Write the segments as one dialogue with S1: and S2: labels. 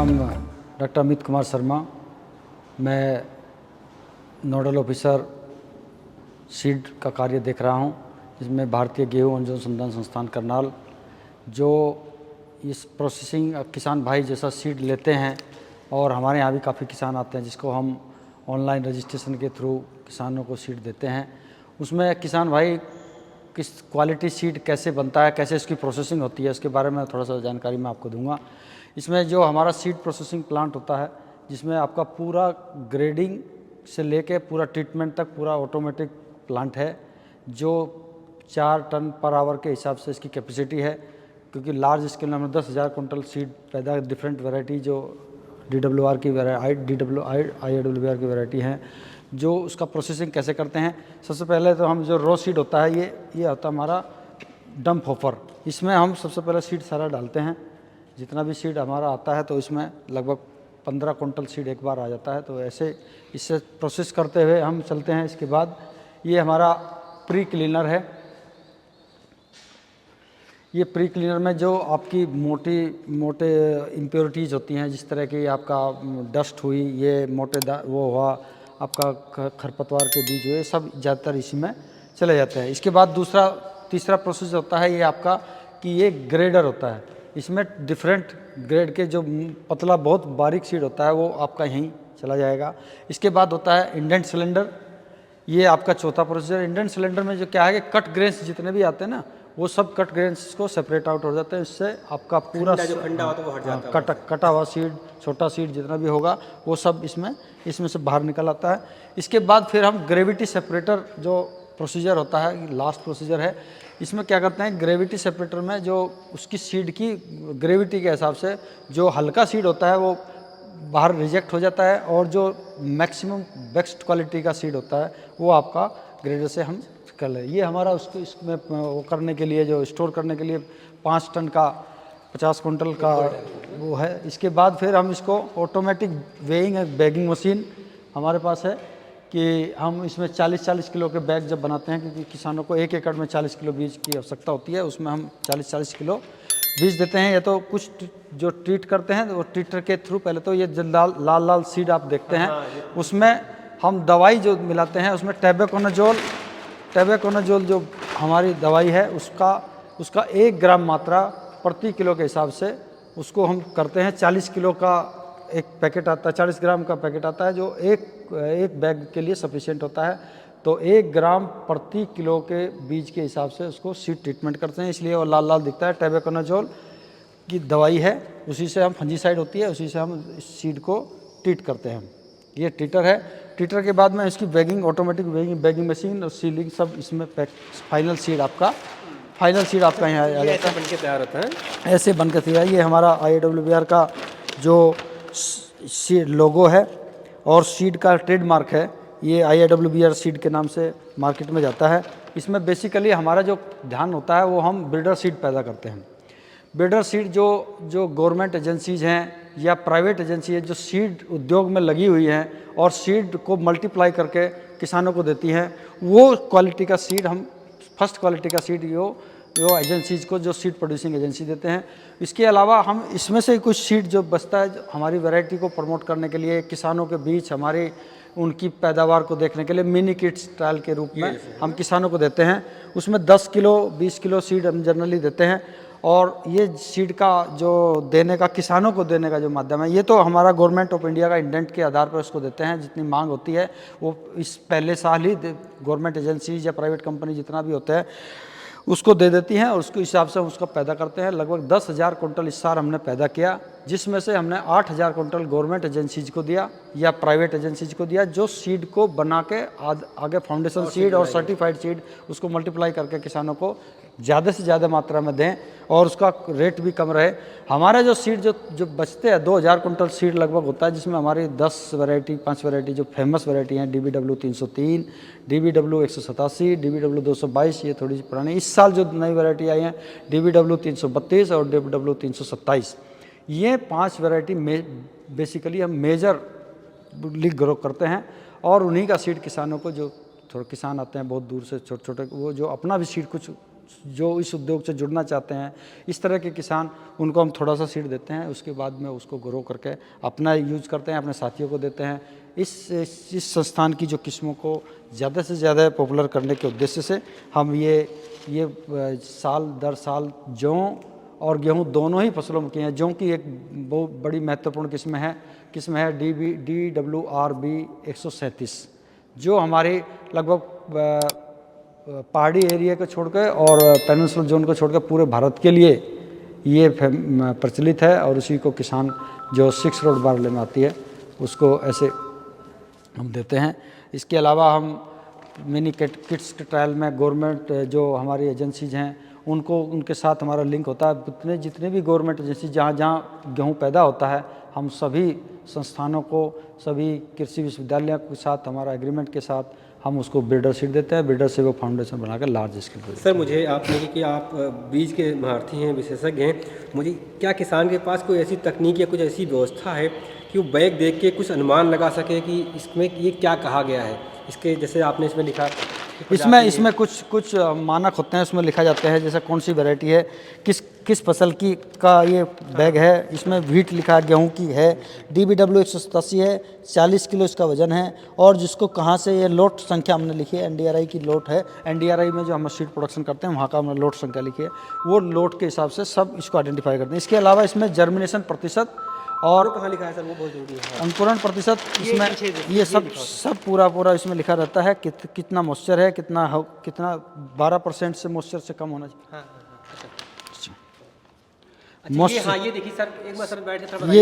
S1: नाम डॉक्टर अमित कुमार शर्मा। मैं nodal officer seed का कार्य देख रहा हूं, जिसमें भारतीय गेहूं अनुसंधान संस्थान करनाल जो इस प्रोसेसिंग किसान भाई जैसा सीड लेते हैं, और हमारे यहाँ भी काफ़ी किसान आते हैं जिसको हम ऑनलाइन रजिस्ट्रेशन के थ्रू किसानों को सीड देते हैं। उसमें किसान भाई किस क्वालिटी सीड कैसे बनता है, कैसे इसकी प्रोसेसिंग होती है, इसके बारे में थोड़ा सा जानकारी मैं आपको दूंगा। इसमें जो हमारा सीड प्रोसेसिंग प्लांट होता है, जिसमें आपका पूरा ग्रेडिंग से लेके पूरा ट्रीटमेंट तक पूरा ऑटोमेटिक प्लांट है, जो 4 टन पर आवर के हिसाब से इसकी कैपेसिटी है। क्योंकि लार्ज स्केल में 10,000 कुंटल सीड पैदा, डिफरेंट वैरायटी जो DWR की IWR की वैरायटी हैं, जो उसका प्रोसेसिंग कैसे करते हैं। सबसे पहले तो हम जो रॉ सीड होता है, ये होता है हमारा डंप हॉपर। इसमें हम सबसे पहले सीड सारा डालते हैं। जितना भी सीड हमारा आता है तो इसमें लगभग 15 कुंटल सीड एक बार आ जाता है। तो ऐसे इससे प्रोसेस करते हुए हम चलते हैं। इसके बाद ये हमारा प्री क्लीनर है। ये प्री क्लीनर में जो आपकी मोटे इम्प्योरिटीज़ होती हैं, जिस तरह की आपका डस्ट हुई, ये वो हुआ, आपका खरपतवार के बीज हुए, सब ज़्यादातर इसी में चले जाते हैं। इसके बाद तीसरा प्रोसेस होता है ये आपका कि ये ग्रेडर होता है। इसमें डिफरेंट ग्रेड के जो पतला बहुत बारीक सीड होता है वो आपका यहीं चला जाएगा। इसके बाद होता है इंडेंट सिलेंडर। ये आपका चौथा प्रोसीजर। इंडेंट सिलेंडर में जो क्या है कि कट ग्रेन्स जितने भी आते हैं ना, वो सब कट ग्रेन्स को सेपरेट आउट हो जाते हैं। इससे आपका पूरा
S2: खंडा होता है वो हट जाता है।
S1: कटा हुआ सीड, छोटा सीड जितना भी होगा वो सब इसमें से बाहर निकल आता है। इसके बाद फिर हम ग्रेविटी सेपरेटर जो प्रोसीजर होता है, लास्ट प्रोसीजर है। इसमें क्या करते हैं, ग्रेविटी सेपरेटर में जो उसकी सीड की ग्रेविटी के हिसाब से जो हल्का सीड होता है वो बाहर रिजेक्ट हो जाता है, और जो मैक्सिमम बेस्ट क्वालिटी का सीड होता है वो आपका ग्रेडर से हम कर लें। ये हमारा उसको इसमें वो करने के लिए, जो स्टोर करने के लिए 5 टन का 50 कुंटल का वो है। इसके बाद फिर हम इसको ऑटोमेटिक बैगिंग मशीन हमारे पास है कि हम इसमें 40-40 किलो के बैग जब बनाते हैं, क्योंकि किसानों को 1 एकड़ में 40 किलो बीज की आवश्यकता होती है, उसमें हम 40-40 किलो बीज देते हैं। या तो कुछ जो ट्रीट करते हैं वो ट्रीटर के थ्रू, पहले तो ये लाल सीड आप देखते हैं, उसमें हम दवाई जो मिलाते हैं, उसमें टैबेकोनाजोल जो हमारी दवाई है उसका 1 ग्राम मात्रा प्रति किलो के हिसाब से उसको हम करते हैं। 40 किलो का एक पैकेट आता है, 40 ग्राम का पैकेट आता है, जो एक बैग के लिए सफिशिएंट होता है। तो 1 ग्राम प्रति किलो के बीज के हिसाब से उसको सीड ट्रीटमेंट करते हैं, इसलिए वो लाल दिखता है। टैबेकोनाजोल की दवाई है, उसी से हम फंजीसाइड होती है, उसी से हम इस सीड को ट्रीट करते हैं। ये ट्रीटर है। ट्रीटर के बाद में इसकी बैगिंग, ऑटोमेटिक बैगिंग मशीन और सीलिंग सब इसमें फाइनल सीड आपका यहाँ आ जाता है।
S2: बन के तैयार होता है,
S1: ऐसे बन के तैयार। ये हमारा IWR का जो सीड लोगो है और सीड का ट्रेडमार्क है, ये IWR सीड के नाम से मार्केट में जाता है। इसमें बेसिकली हमारा जो ध्यान होता है वो हम ब्रीडर सीड पैदा करते हैं। ब्रीडर सीड जो गवर्नमेंट एजेंसीज हैं या प्राइवेट एजेंसी है, जो सीड उद्योग में लगी हुई हैं और सीड को मल्टीप्लाई करके किसानों को देती हैं, वो क्वालिटी का सीड हम फर्स्ट क्वालिटी का सीड जो एजेंसीज को, जो सीड प्रोड्यूसिंग एजेंसी देते हैं। इसके अलावा हम इसमें से कुछ सीड जो बचता है, हमारी वैरायटी को प्रमोट करने के लिए, किसानों के बीच हमारी उनकी पैदावार को देखने के लिए मिनी किट्स ट्रायल के रूप में हम किसानों को देते हैं। उसमें 10 किलो 20 किलो सीड हम जनरली देते हैं। और ये सीड का जो देने का, किसानों को देने का जो माध्यम है, ये तो हमारा गवर्नमेंट ऑफ इंडिया का इंडेंट के आधार पर उसको देते हैं। जितनी मांग होती है वो इस पहले साल ही गवर्नमेंट एजेंसीज या प्राइवेट कंपनी जितना भी होता है उसको दे देती हैं, और उसके हिसाब से हम उसको पैदा करते हैं। लगभग 10,000 कुंटल इस साल हमने पैदा किया, जिसमें से हमने 8,000 कुंटल गवर्नमेंट एजेंसीज को दिया या प्राइवेट एजेंसीज को दिया, जो सीड को बना के आगे फाउंडेशन सीड और सर्टिफाइड सीड उसको मल्टीप्लाई करके किसानों को ज़्यादा से ज़्यादा मात्रा में दें और उसका रेट भी कम रहे। हमारे जो सीड जो बचते हैं 2,000 कुंटल सीड लगभग होता है, जिसमें हमारी 5 वैरायटी जो फेमस वैरायटी हैं, DBW 303, DBW 187, DBW 222, ये थोड़ी सी पुरानी। इस साल जो नई वैरायटी आई हैं DBW 332 और DBW 327, ये 5 वैरायटी बेसिकली हम मेजरली ग्रो करते हैं। और उन्हीं का सीड किसानों को, जो थोड़े किसान आते हैं बहुत दूर से छोटे, वो जो अपना भी सीड कुछ जो इस उद्योग से जुड़ना चाहते हैं, इस तरह के किसान, उनको हम थोड़ा सा सीड देते हैं, उसके बाद में उसको ग्रो करके अपना यूज करते हैं, अपने साथियों को देते हैं। इस संस्थान की जो किस्मों को ज़्यादा से ज़्यादा पॉपुलर करने के उद्देश्य से हम ये साल दर साल जौ और गेहूं दोनों ही फसलों में किए हैं। जौ की एक बहुत बड़ी महत्वपूर्ण किस्म है DWRB 137, जो हमारे लगभग पहाड़ी एरिया को छोड़कर और पेनिनसुलर जोन को छोड़कर पूरे भारत के लिए ये प्रचलित है। और उसी को किसान जो 6 रोड बारले में आती है उसको ऐसे हम देते हैं। इसके अलावा हम मिनी किट्स के ट्रायल में गवर्नमेंट जो हमारी एजेंसीज हैं उनके साथ हमारा लिंक होता है। जितने भी गवर्नमेंट एजेंसी जहाँ गेहूँ पैदा होता है, हम सभी संस्थानों को, सभी कृषि विश्वविद्यालयों के साथ हमारा एग्रीमेंट के साथ हम उसको ब्रीडर सीड देते हैं। ब्रीडर से वो फाउंडेशन बनाकर लार्ज स्केल पर।
S2: सर मुझे आपने कि आप बीज के महारथी हैं, विशेषज्ञ हैं, मुझे क्या किसान के पास कोई ऐसी तकनीक या कुछ ऐसी व्यवस्था है कि वो बैग देख के कुछ अनुमान लगा सके कि इसमें ये क्या कहा गया है? इसके जैसे आपने इसमें लिखा,
S1: इसमें कुछ मानक होते हैं, उसमें लिखा जाता है जैसे कौन सी वैरायटी है, किस फसल की का ये बैग है। इसमें व्हीट लिखा है, गेहूं की है, DBW 187 है, 40 किलो इसका वजन है। और जिसको कहाँ से ये लोट संख्या हमने लिखी है, NDRI की लोट है, NDRI में जो हम सीड प्रोडक्शन करते हैं वहाँ का हमने लोट संख्या लिखी है, वो लोट के हिसाब से सब इसको आइडेंटिफाई करते हैं। इसके अलावा इसमें जर्मिनेशन प्रतिशत और
S2: कहाँ लिखा है सर, वो बहुत जरूरी है।
S1: अंकुरण प्रतिशत, इसमें ये सब पूरा इसमें लिखा रहता है कितना मॉइस्चर है, कितना 12% से मॉइस्चर से कम होना चाहिए।
S2: ये देखिए सर, एक बार सर बैठ के थोड़ा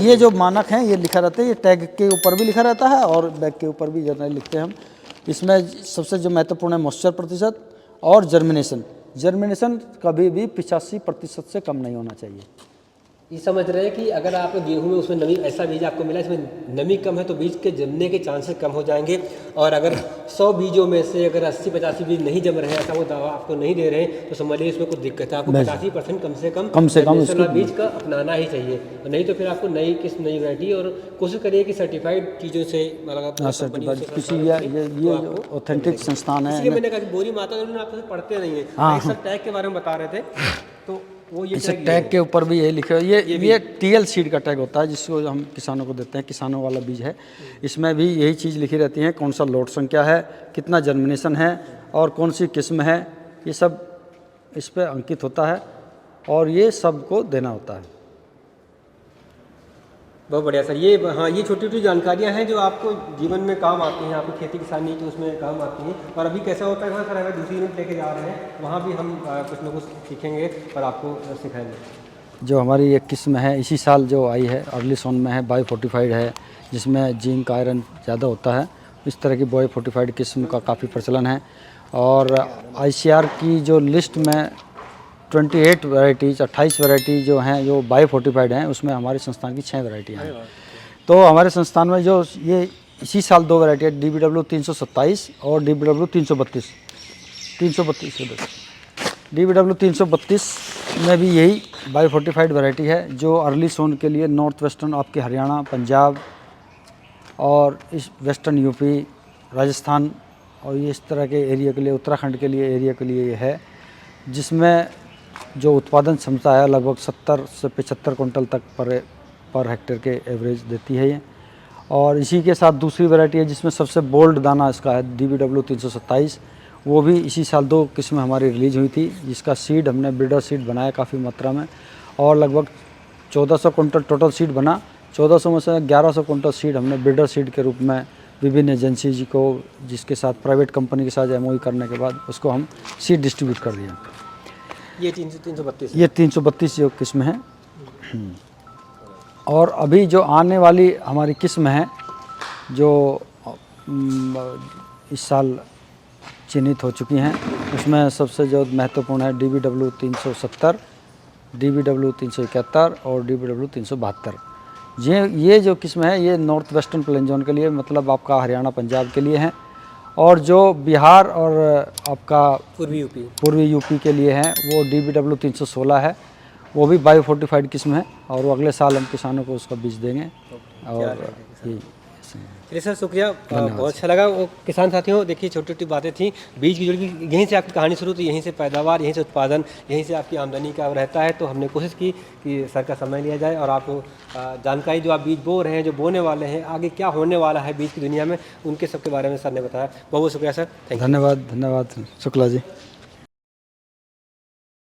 S1: ये जो मानक हैं ये लिखा रहता है, ये टैग के ऊपर भी लिखा रहता है और बैग के ऊपर भी जनरली लिखते हैं हम। इसमें सबसे जो महत्वपूर्ण है मॉइस्चर प्रतिशत और जर्मिनेशन कभी भी 85% से कम नहीं होना चाहिए।
S2: ये समझ रहे हैं कि अगर आप गेहूं में उसमें नमी, ऐसा बीज आपको मिला इसमें नमी कम है तो बीज के जमने के चांसेस कम हो जाएंगे। और अगर 100 बीजों में से अगर 80-85 बीज नहीं जम रहे हैं, ऐसा वो दावा आपको नहीं दे रहे हैं, तो समझ लीजिए इसमें कुछ दिक्कत है। आपको 85% कम से कम इसका बीज का अपनाना ही चाहिए, नहीं तो फिर आपको नई वैरायटी। और कोशिश करिए कि सर्टिफाइड चीज़ों से
S1: ये ऑथेंटिक संस्थान है।
S2: इसलिए मैंने कहा कि बोरी माता उन्होंने आपसे पढ़ते नहीं है, सब टैग के बारे में बता रहे थे, तो वो ये
S1: टैग के ऊपर भी यही लिखा है। ये TL सीड का टैग होता है जिसको हम किसानों को देते हैं, किसानों वाला बीज है। इसमें भी यही चीज़ लिखी रहती है, कौन सा लोट संख्या है, कितना जर्मिनेशन है और कौन सी किस्म है, ये सब इस पर अंकित होता है और ये सबको देना होता है।
S2: बहुत बढ़िया सर। ये हाँ, ये छोटी छोटी जानकारियाँ हैं जो आपको जीवन में काम आती हैं, आपकी खेती किसानी की उसमें काम आती हैं। और अभी कैसा होता है सर, अगर दूसरी यूनिट लेके जा रहे हैं वहाँ भी हम कुछ ना कुछ सीखेंगे और आपको सिखाएंगे।
S1: जो हमारी एक किस्म है इसी साल जो आई है, अर्ली सोन में है, बायो फोर्टिफाइड है, जिसमें जिंक आयरन ज़्यादा होता है। इस तरह की बायो फोर्टिफाइड किस्म का काफ़ी प्रचलन है। और ICR की जो लिस्ट में 28 वैरायटी जो हैं जो बायो फोर्टिफाइड हैं, उसमें हमारे संस्थान की 6 वैरायटियाँ हैं। तो हमारे संस्थान में जो ये इसी साल 2 वैरायटी है, DBW 327 और DBW 332। DBW 332 में भी यही बायो फोर्टिफाइड वैरायटी है, जो अर्ली सोन के लिए नॉर्थ वेस्टर्न आपके हरियाणा, पंजाब और इस वेस्टर्न UP, राजस्थान और इस तरह के एरिया के लिए, उत्तराखंड के लिए एरिया के लिए ये है, जिसमें जो उत्पादन क्षमता है लगभग 70 से 75 कुंटल तक पर हेक्टेयर के एवरेज देती है ये। और इसी के साथ दूसरी वैरायटी है जिसमें सबसे बोल्ड दाना इसका है, DBW 327। वो भी इसी साल 2 किस्में हमारी रिलीज हुई थी, जिसका सीड हमने ब्रीडर सीड बनाया काफ़ी मात्रा में और लगभग 1400 कुंटल टोटल सीड बना। 1400 में से 1100 कुंटल सीड हमने ब्रीडर सीड के रूप में विभिन्न एजेंसी जी को, जिसके साथ प्राइवेट कंपनी के साथ MOU करने के बाद उसको हम सीड डिस्ट्रीब्यूट कर दिया।
S2: ये 332
S1: ये 332 जो किस्म है। और अभी जो आने वाली हमारी किस्म है जो इस साल चिन्हित हो चुकी हैं, उसमें सबसे जो महत्वपूर्ण है DBW 370, DBW 371 और DBW 372। ये जो किस्म है ये नॉर्थ वेस्टर्न प्लेन जोन के लिए, मतलब आपका हरियाणा पंजाब के लिए है। और जो बिहार और आपका पूर्वी यूपी के लिए है वो DBW 316 है, वो भी बायो फोर्टिफाइड किस्म है और वो अगले साल हम किसानों को उसका बीज देंगे। और ये
S2: चलिए सर, शुक्रिया, बहुत अच्छा लगा। वो किसान साथियों, देखिए छोटी छोटी बातें थी, बीज की जुड़ी, यहीं से आपकी कहानी शुरू, तो यहीं से पैदावार, यहीं से उत्पादन, यहीं से आपकी आमदनी का रहता है। तो हमने कोशिश की कि सर का समय लिया जाए और आपको जानकारी, जो आप बीज बो रहे हैं, जो बोने वाले हैं, आगे क्या होने वाला है बीज की दुनिया में, उनके सबके बारे में सर ने बताया। बहुत बहुत शुक्रिया सर, थैंक यू।
S1: धन्यवाद, धन्यवाद शुक्ला जी।